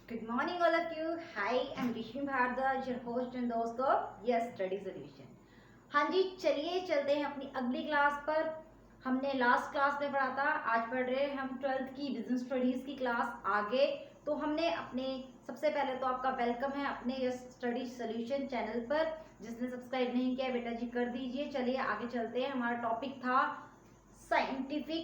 Good morning, all of you. Hi, I'm Rishmi Bhardwaj, your host and host of Yes Study Solution. हाँ जी, चलिए चलते हैं अपनी अगली क्लास पर। हमने लास्ट क्लास में पढ़ा था, आज पढ़ रहे हैं हम 12th की बिजनेस स्टडीज की क्लास आगे। तो हमने अपने सबसे पहले तो आपका वेलकम है अपने यस स्टडी सोल्यूशन चैनल पर। जिसने सब्सक्राइब नहीं किया बेटा जी कर दीजिए। चलिए आगे चलते हैं। हमारा टॉपिक था scientific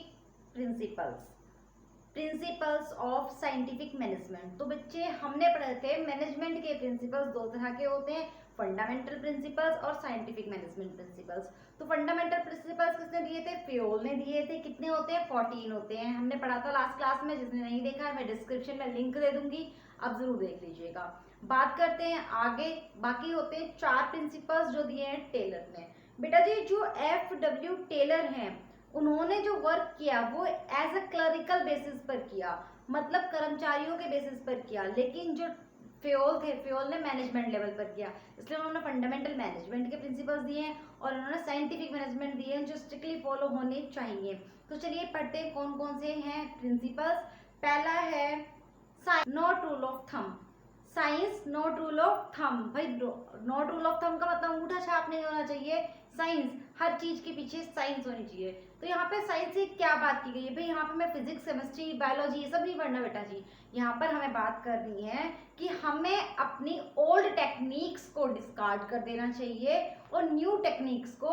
principles of scientific management. तो बच्चे हमने पढ़े थे मैनेजमेंट के प्रिंसिपल्स दो तरह के होते हैं, फंडामेंटल प्रिंसिपल्स और साइंटिफिक मैनेजमेंट प्रिंसिपल्स। तो फंडामेंटल प्रिंसिपल्स किसने दिए थे? फियोल ने दिए थे। कितने होते हैं? 14 होते हैं। हमने पढ़ा था लास्ट क्लास में, जिसने नहीं देखा है मैं डिस्क्रिप्शन में लिंक दे दूंगी, आप जरूर देख लीजिएगा। बात करते हैं आगे। बाकी होते हैं 4 प्रिंसिपल्स जो दिए हैं टेलर ने। बेटा जी जो FW टेलर हैं उन्होंने जो वर्क किया वो एज अ क्लरिकल बेसिस पर किया, मतलब कर्मचारियों के बेसिस पर किया। लेकिन जो फ्योल ने मैनेजमेंट लेवल पर किया, इसलिए उन्होंने फंडामेंटल मैनेजमेंट के प्रिंसिपल्स दिए हैं और उन्होंने साइंटिफिक मैनेजमेंट दिए हैं जो स्ट्रिक्टली फॉलो होने चाहिए। तो चलिए पढ़ते हैं कौन कौन से हैं प्रिंसिपल्स। पहला है science not rule of thumb. Science not rule of thumb. भाई नॉट रूल ऑफ थंब का मतलब अंगूठा छाप नहीं होना चाहिए। साइंस, हर चीज के पीछे साइंस होनी चाहिए। तो यहाँ पे साइंस से क्या बात की गई है? भाई यहाँ पे मैं फिजिक्स, केमिस्ट्री, बायोलॉजी ये सब नहीं पढ़ना बेटा जी। यहाँ पर हमें बात करनी है कि हमें अपनी ओल्ड टेक्निक्स को डिस्कार्ड कर देना चाहिए और न्यू टेक्निक्स को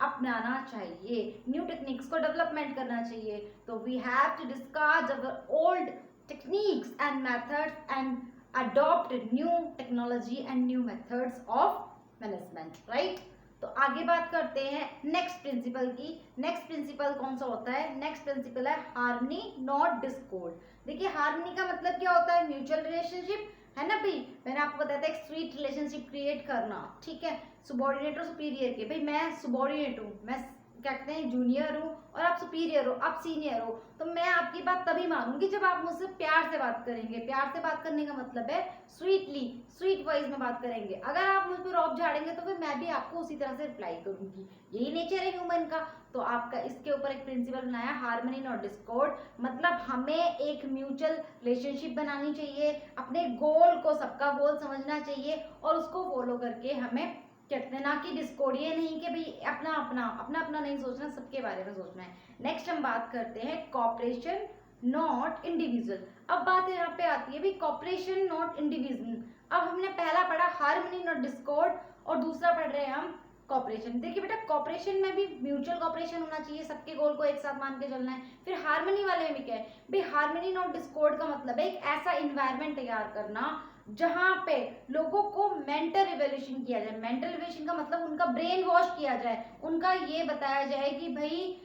अपनाना चाहिए, न्यू टेक्निक्स को डेवलपमेंट करना चाहिए। तो we have to discard our old techniques and methods and adopt new technology and new methods of management, right? तो आगे बात करते हैं नेक्स्ट प्रिंसिपल की। नेक्स्ट प्रिंसिपल कौन सा होता है? नेक्स्ट प्रिंसिपल है हार्मनी नॉट डिस्कॉर्ड। देखिए हार्मनी का मतलब क्या होता है? म्यूचुअल रिलेशनशिप, है ना भाई। मैंने आपको बताया था एक स्वीट रिलेशनशिप क्रिएट करना, ठीक है। सुबॉर्डिनेट और सुपीरियर के, भाई मैं सुबॉर्डिनेट हूँ, मैं क्या कहते हैं जूनियर हूँ और आप सुपीरियर हो, आप सीनियर हो, तो मैं आपकी बात तभी मानूंगी जब आप मुझसे प्यार से बात करेंगे। प्यार से बात करने का मतलब है स्वीटली, स्वीट वॉइस में बात करेंगे। अगर आप मुझ पर रौब झाड़ेंगे तो फिर मैं भी आपको उसी तरह से रिप्लाई करूंगी। यही नेचर है ह्यूमन का। तो आपका इसके ऊपर एक प्रिंसिपल बनाया हार्मनी नॉट डिस्कॉर्ड, मतलब हमें एक म्यूचुअल रिलेशनशिप बनानी चाहिए, अपने गोल को सबका गोल समझना चाहिए और उसको फॉलो करके हमें कहते हैं ना कि डिस्कॉर्ड, ये नहीं कि भाई अपना अपना अपना अपना नहीं सोचना, सबके बारे में सोचना है। नेक्स्ट हम बात करते हैं कॉपरेशन नॉट इंडिविजुअल। अब बात यहाँ पे आती है भाई कॉपरेशन नॉट इंडिविजुअल। अब हमने पहला पढ़ा हार्मनी नॉट डिस्कॉर्ड और दूसरा पढ़ रहे हैं हम कॉपरेशन। देखिए बेटा कॉपरेशन में भी म्यूचुअल कॉपरेशन होना चाहिए, सबके गोल को एक साथ मान के चलना है। फिर हार्मनी वाले में भी क्या है भाई? हार्मनी नॉट डिस्कॉर्ड का मतलब है एक ऐसा इन्वायरमेंट तैयार करना जहां पे लोगों को मेंटल रिवोल्यूशन किया जाए। मेंटल रिवोल्यूशन का मतलब उनका ब्रेन वॉश किया जाए, उनका ये बताया जाए कि भाई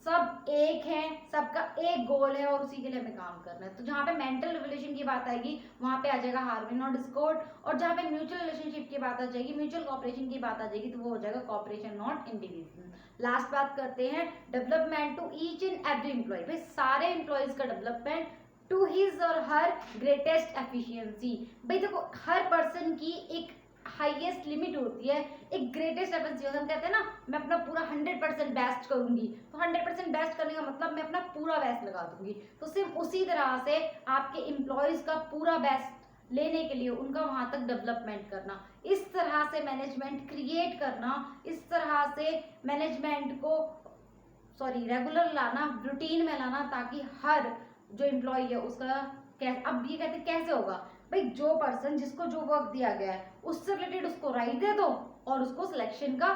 सब एक है, सबका एक गोल है और उसी के लिए हमें काम करना है। तो जहाँ पे मेंटल रिवोल्यूशन की बात आएगी वहां पे आ जाएगा हार्मनी नॉट डिस्कॉर्ड, और जहाँ पे म्यूचुअल रिलेशनशिप की बात आ जाएगी, म्यूचुअल कॉपरेशन की बात आ जाएगी, तो वो हो जाएगा कॉपरेशन नॉट इंडिविजुअल। लास्ट बात करते हैं development to each and every employ. भाई सारे एम्प्लॉयज का डेवलपमेंट टू हिज और हर ग्रेटेस्ट एफिशिएंसी। भाई देखो हर पर्सन की एक हाईएस्ट लिमिट होती है, एक ग्रेटेस्ट एफिशिएंसी। हम कहते हैं ना मैं अपना पूरा 100% बेस्ट करूंगी, तो 100% बेस्ट करने का मतलब मैं अपना पूरा बेस्ट लगा दूंगी। तो सिर्फ उसी तरह से आपके एम्प्लॉयज का पूरा बेस्ट लेने के लिए उनका वहां तक डेवलपमेंट करना, इस तरह से मैनेजमेंट क्रिएट करना, इस तरह से मैनेजमेंट को रेगुलर लाना, रूटीन में लाना, ताकि हर जो एम्प्लॉय है उसका अब ये कहते हैं कैसे होगा भाई? जो पर्सन जिसको जो वर्क दिया गया है उससे रिलेटेड उसको राइट दे दो और उसको सिलेक्शन का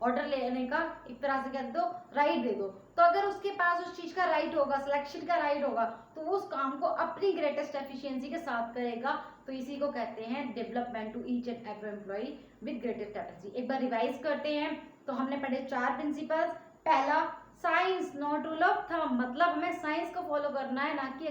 ऑर्डर लेने का एक तरह से कह दो राइट दे दो। तो अगर उसके पास उस चीज का राइट होगा, सिलेक्शन का राइट होगा, तो वो उस काम को अपनी ग्रेटेस्ट एफिशिएंसी के साथ करेगा। तो इसी को कहते हैं development to each and every employ with greatest efficiency. एक बार रिवाइज करते हैं। तो हमने पढ़े 4 प्रिंसिपल्स। पहला science not rule of thumb, मतलब हमें साइंस को फॉलो करना है, ना कि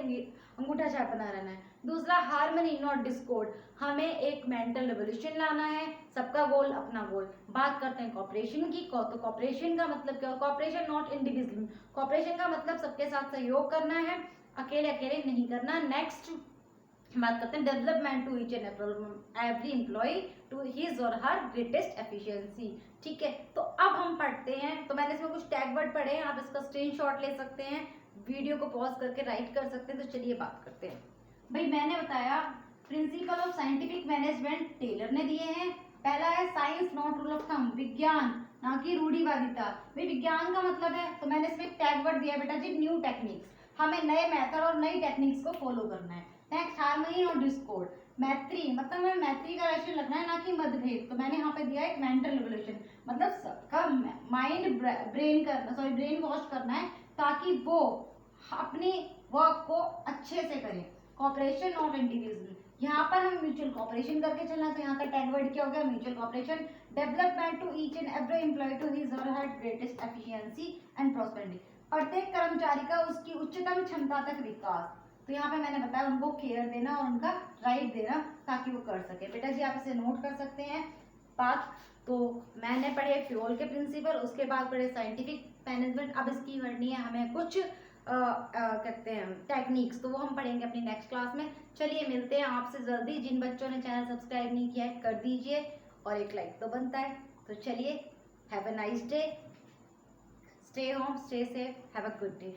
अंगूठा छाप बना रहना है। दूसरा हार्मनी नॉट डिस्कॉर्ड, हमें एक मेंटल रिवोल्यूशन लाना है, सबका गोल अपना गोल। बात करते हैं कॉपरेशन की। तो कॉपरेशन का मतलब क्या? कॉपरेशन नॉट इंडिविजुअल, कॉपरेशन का मतलब सबके साथ सहयोग करना है, अकेले अकेले नहीं करना। नेक्स्ट बात करते हैं development to each and every employ to his और हर ग्रेटेस्ट एफिशिएंसी। ठीक है, तो अब हम पढ़ते हैं। तो मैंने इसमें कुछ टैग वर्ड पढ़े हैं, आप इसका स्क्रीनशॉट ले सकते हैं, वीडियो को पॉज करके राइट कर सकते हैं। तो चलिए बात करते हैं। भाई मैंने बताया principle of scientific management Taylor ने दिए हैं। पहला है science not rule of thumb, विज्ञान ना कि रूढ़िवादिता। भाई विज्ञान का मतलब है, तो मैंने इसमें टैग वर्ड दिया बेटा जी, न्यू टेक्निक्स, हमें नए मेथड और नई टेक्निक्स को फॉलो करना है। नेक्स्ट हार्मनी और डिस्कॉर्ड, मैत्री मतलब हमें मैत्री का रिलेशन रखना है ना कि मतभेद, तो मैंने यहाँ पे दिया एक मेंटल रिवोल्यूशन, मतलब सबका माइंड ब्रेन वॉश करना है ताकि वो अपनी वर्क को अच्छे से करें। कॉपरेशन नॉट इंडिविजुअल, यहाँ पर हम म्यूचुअल कॉपरेशन करके चलना, तो यहाँ का टैग वर्ड क्या हो गया, mutual cooperation. Development to each and every employ to his और her greatest efficiency and prosperity, प्रत्येक कर्मचारी का उसकी उच्चतम क्षमता तक विकास, तो यहाँ पे मैंने बताया उनको केयर देना और उनका राइट देना ताकि वो कर सके। बेटा जी आप इसे नोट कर सकते हैं बात। तो मैंने पढ़े फ्यूल के प्रिंसिपल, उसके बाद पढ़े साइंटिफिक मैनेजमेंट। अब इसकी पढ़नी है हमें कुछ कहते हैं टेक्निक्स, तो वो हम पढ़ेंगे अपनी नेक्स्ट क्लास में। चलिए मिलते हैं आपसे जल्दी। जिन बच्चों ने चैनल सब्सक्राइब नहीं किया है कर दीजिए, और एक लाइक तो बनता है। तो चलिए, have a nice day, stay home, stay safe, have a good day.